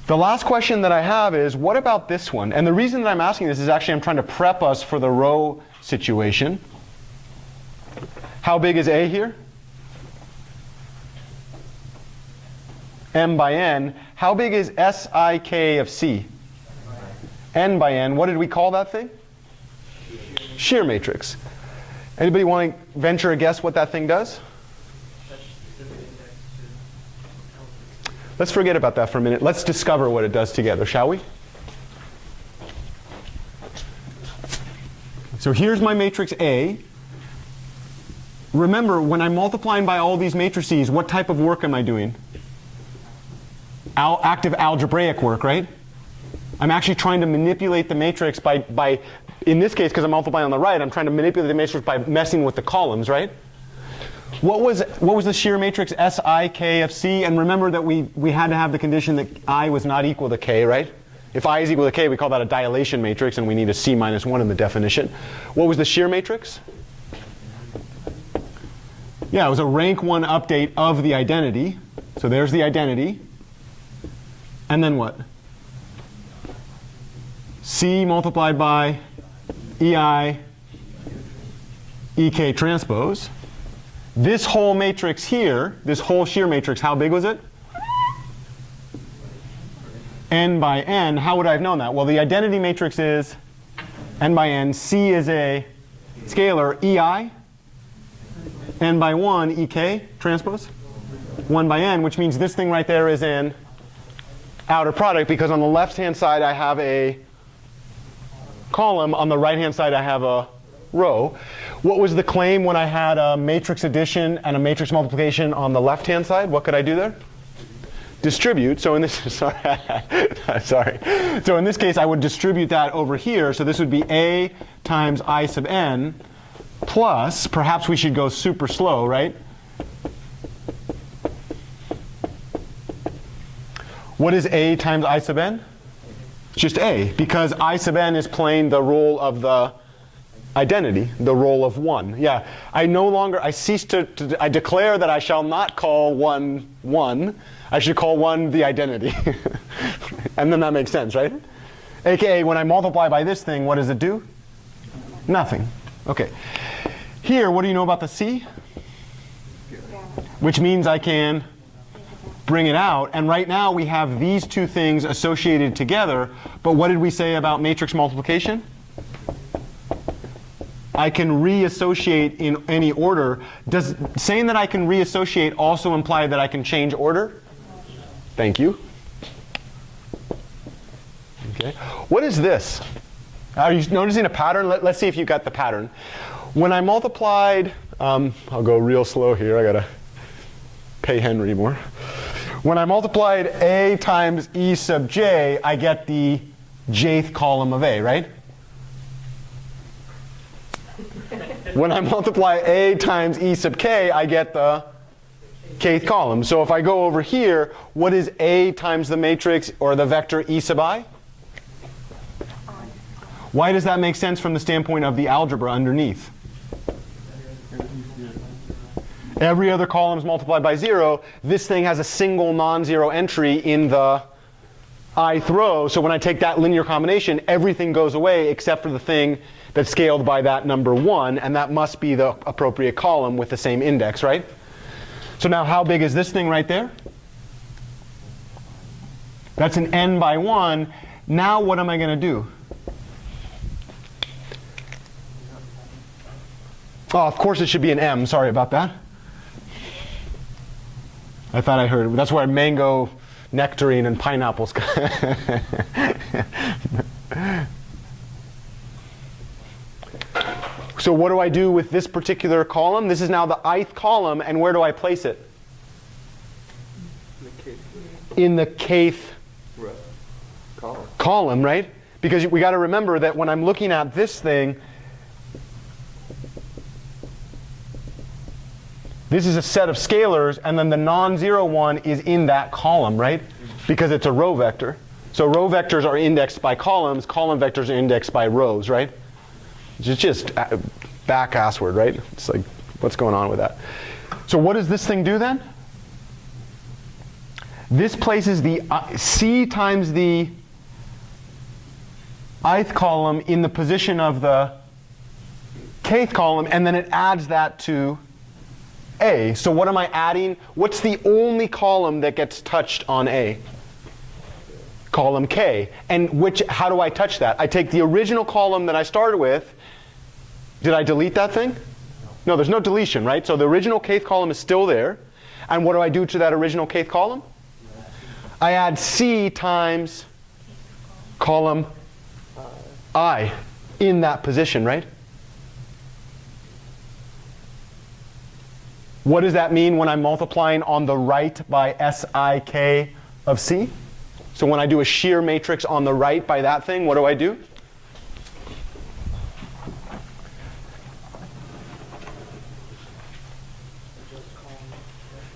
The last question that I have is, what about this one? And the reason that I'm asking this is actually I'm trying to prep us for the row situation. How big is A here? M by n. How big is Sik of C? N by n. What did we call that thing? Shear matrix. Anybody want to venture a guess what that thing does? Let's forget about that for a minute. Let's discover what it does together, shall we? So here's my matrix A. Remember, when I'm multiplying by all these matrices, what type of work am I doing? Active algebraic work, right? I'm actually trying to manipulate the matrix by in this case, because I'm multiplying on the right, I'm trying to manipulate the matrix by messing with the columns, right? What was the shear matrix Sik of C? And remember that we had to have the condition that I was not equal to k, right? If I is equal to k, we call that a dilation matrix, and we need a C minus 1 in the definition. What was the shear matrix? Yeah, it was a rank 1 update of the identity. So there's the identity. And then what? C multiplied by EI EK transpose. This whole matrix here, this whole shear matrix, how big was it? N by n. How would I have known that? Well, the identity matrix is n by n. C is a scalar. EI, n by 1, EK transpose, 1 by n, which means this thing right there is an outer product, because on the left-hand side I have a column, on the right-hand side I have a row. What was the claim when I had a matrix addition and a matrix multiplication on the left-hand side? What could I do there? Distribute. So in this, sorry. So in this case, I would distribute that over here. So this would be A times I sub n plus, perhaps we should go super slow, right? What is A times I sub n? It's just A, because I sub n is playing the role of the identity, the role of 1. Yeah, I declare that I shall not call 1, 1. I should call 1 the identity. And then that makes sense, right? AKA, when I multiply by this thing, what does it do? Nothing. OK. Here, what do you know about the C? Which means I can bring it out. And right now, we have these two things associated together. But what did we say about matrix multiplication? I can reassociate in any order. Does saying that I can reassociate also imply that I can change order? Thank you. Okay. What is this? Are you noticing a pattern? Let's see if you got the pattern. When I multiplied, I'll go real slow here. I got to pay Henry more. When I multiplied A times E sub j, I get the jth column of A, right? When I multiply A times E sub k, I get the kth column. So if I go over here, what is A times the matrix or the vector E sub I? Why does that make sense from the standpoint of the algebra underneath? Every other column is multiplied by 0. This thing has a single non-zero entry in the ith row. So when I take that linear combination, everything goes away except for the thing that's scaled by that number 1. And that must be the appropriate column with the same index, right? So now how big is this thing right there? That's an n by 1. Now what am I going to do? Oh, of course it should be an m. Sorry about that. I thought I heard. That's where mango, nectarine, and pineapples come. So what do I do with this particular column? This is now the ith column, and where do I place it? In the kth column, right? Because we got to remember that when I'm looking at this thing, this is a set of scalars, and then the non-zero one is in that column, right? Because it's a row vector. So row vectors are indexed by columns. Column vectors are indexed by rows, right? It's just back assword, right? It's like, what's going on with that? So what does this thing do then? This places the C times the ith column in the position of the kth column, and then it adds that to A. So what am I adding? What's the only column that gets touched on A? Column K. And how do I touch that? I take the original column that I started with. Did I delete that thing? No, there's no deletion, right? So the original kth column is still there. And what do I do to that original kth column? I add C times column I in that position, right? What does that mean when I'm multiplying on the right by SIK of C? So when I do a shear matrix on the right by that thing, what do I do?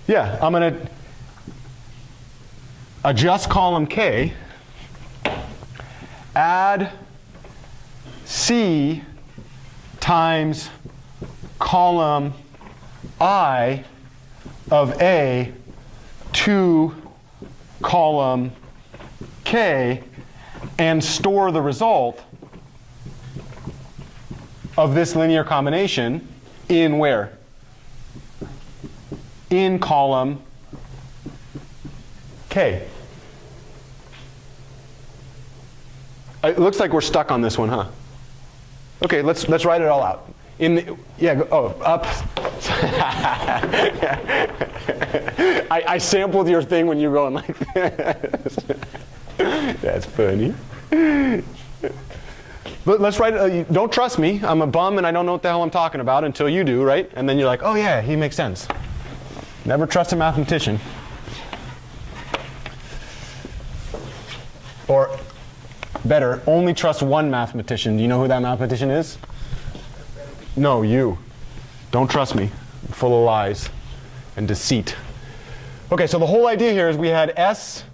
Yeah, I'm going to adjust column K, add C times column I of A to column K, and store the result of this linear combination in where? In column K. It looks like we're stuck on this one, huh? Okay, let's write it all out. Up. I sampled your thing when you were going like this. That's funny. But let's write it. Don't trust me. I'm a bum and I don't know what the hell I'm talking about until you do, right? And then you're like, oh yeah, he makes sense. Never trust a mathematician. Or better, only trust one mathematician. Do you know who that mathematician is? No, you. Don't trust me. I'm full of lies and deceit. Okay, so the whole idea here is we had SIK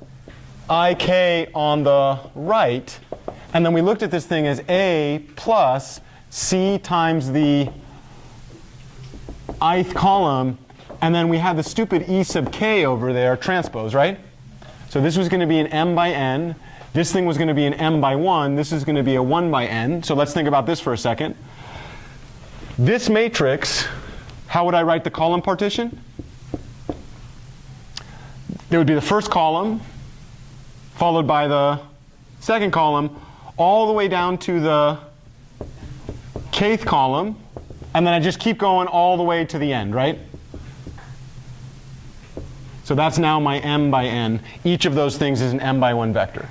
on the right, and then we looked at this thing as A plus C times the ith column, and then we had the stupid E sub k over there, transpose, right? So this was going to be an m by n. This thing was going to be an m by 1. This is going to be a 1 by n. So let's think about this for a second. This matrix, how would I write the column partition? There would be the first column, followed by the second column, all the way down to the kth column, and then I just keep going all the way to the end, right? So that's now my m by n. Each of those things is an m by 1 vector.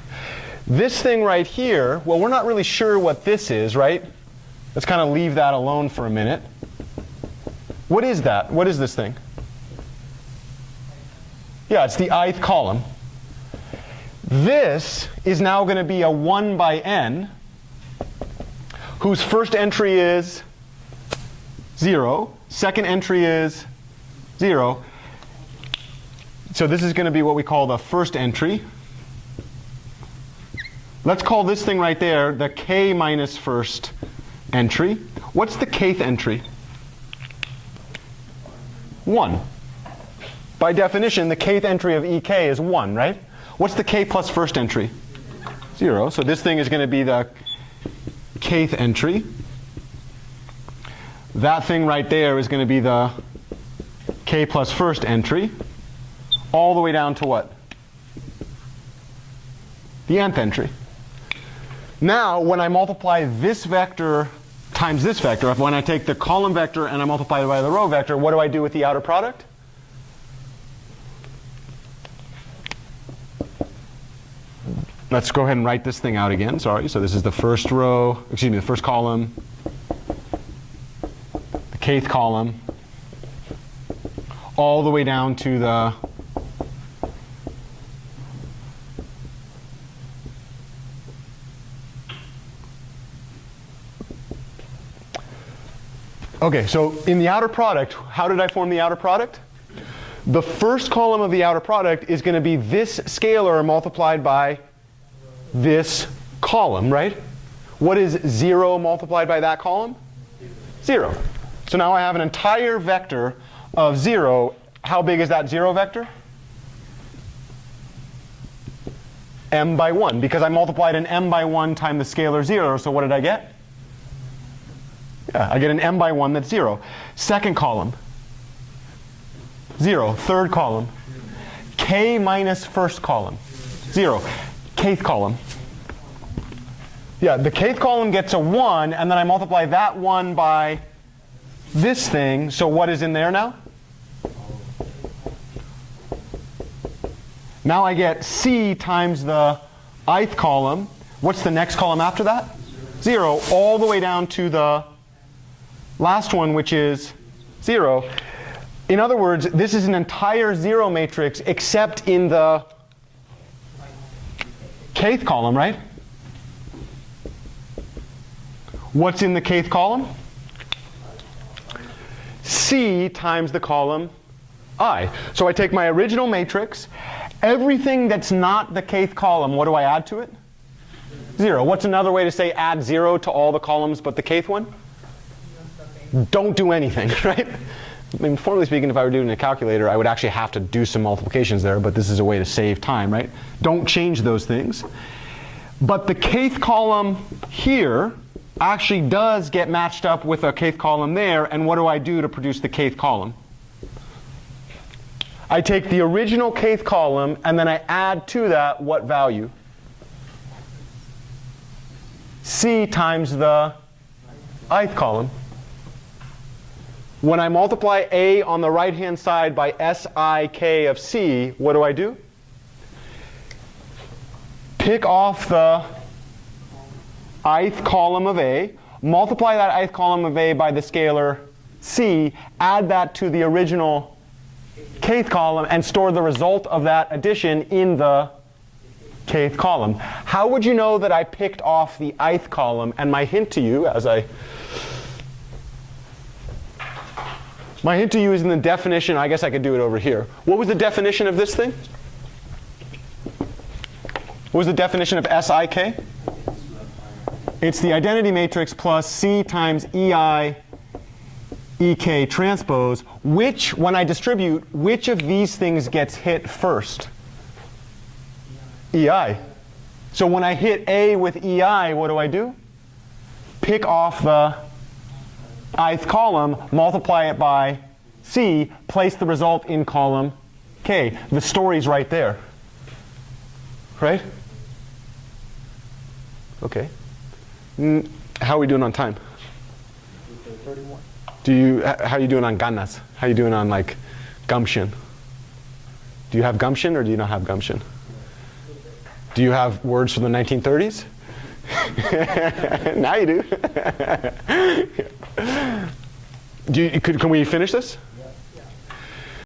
This thing right here, well, we're not really sure what this is, right? Let's kind of leave that alone for a minute. What is that? What is this thing? Yeah, it's the ith column. This is now going to be a 1 by n, whose first entry is 0, second entry is 0. So this is going to be what we call the first entry. Let's call this thing right there the k minus first entry. What's the kth entry? 1. By definition, the kth entry of ek is 1, right? What's the k plus first entry? 0. So this thing is going to be the kth entry. That thing right there is going to be the k plus first entry, all the way down to what? The nth entry. Now, when I multiply this vector times this vector, when I take the column vector and I multiply it by the row vector, what do I do with the outer product? Let's go ahead and write this thing out again. Sorry. So this is the first row, excuse me, the first column, the kth column, all the way down to the okay, so in the outer product, how did I form the outer product? The first column of the outer product is going to be this scalar multiplied by this column, right? What is 0 multiplied by that column? 0. So now I have an entire vector of 0. How big is that 0 vector? m by 1, because I multiplied an m by 1 times the scalar 0, so what did I get? Yeah, I get an m by 1 that's 0. Second column, 0. Third column, k minus first column, 0. Kth column. Yeah, the kth column gets a 1, and then I multiply that 1 by this thing, so what is in there now? Now I get c times the ith column. What's the next column after that? 0, all the way down to the last one, which is 0. In other words, this is an entire 0 matrix except in the kth column, right? What's in the kth column? C times the column I. So I take my original matrix. Everything that's not the kth column, what do I add to it? 0. What's another way to say add 0 to all the columns but the kth one? Don't do anything, right? I mean, formally speaking, if I were doing a calculator, I would actually have to do some multiplications there, but this is a way to save time, right? Don't change those things. But the kth column here actually does get matched up with a kth column there, and what do I do to produce the kth column? I take the original kth column, and then I add to that what value? C times the ith column. When I multiply A on the right-hand side by SIK of C, what do? Pick off the ith column of A, multiply that ith column of A by the scalar C, add that to the original kth column, and store the result of that addition in the kth column. How would you know that I picked off the ith column? And my hint to you, my hint to you is in the definition. I guess I could do it over here. What was the definition of this thing? What was the definition of SIK? It's the identity matrix plus C times EI EK transpose, which, when I distribute, which of these things gets hit first? EI. So when I hit A with EI, what do? Pick off the ith column, multiply it by C, place the result in column K. The story's right there. Right? Okay. How are we doing on time? 31. How are you doing on ganas? How are you doing on like gumption? Do you have gumption or do you not have gumption? Do you have words from the 1930s? Now you do. Can we finish this?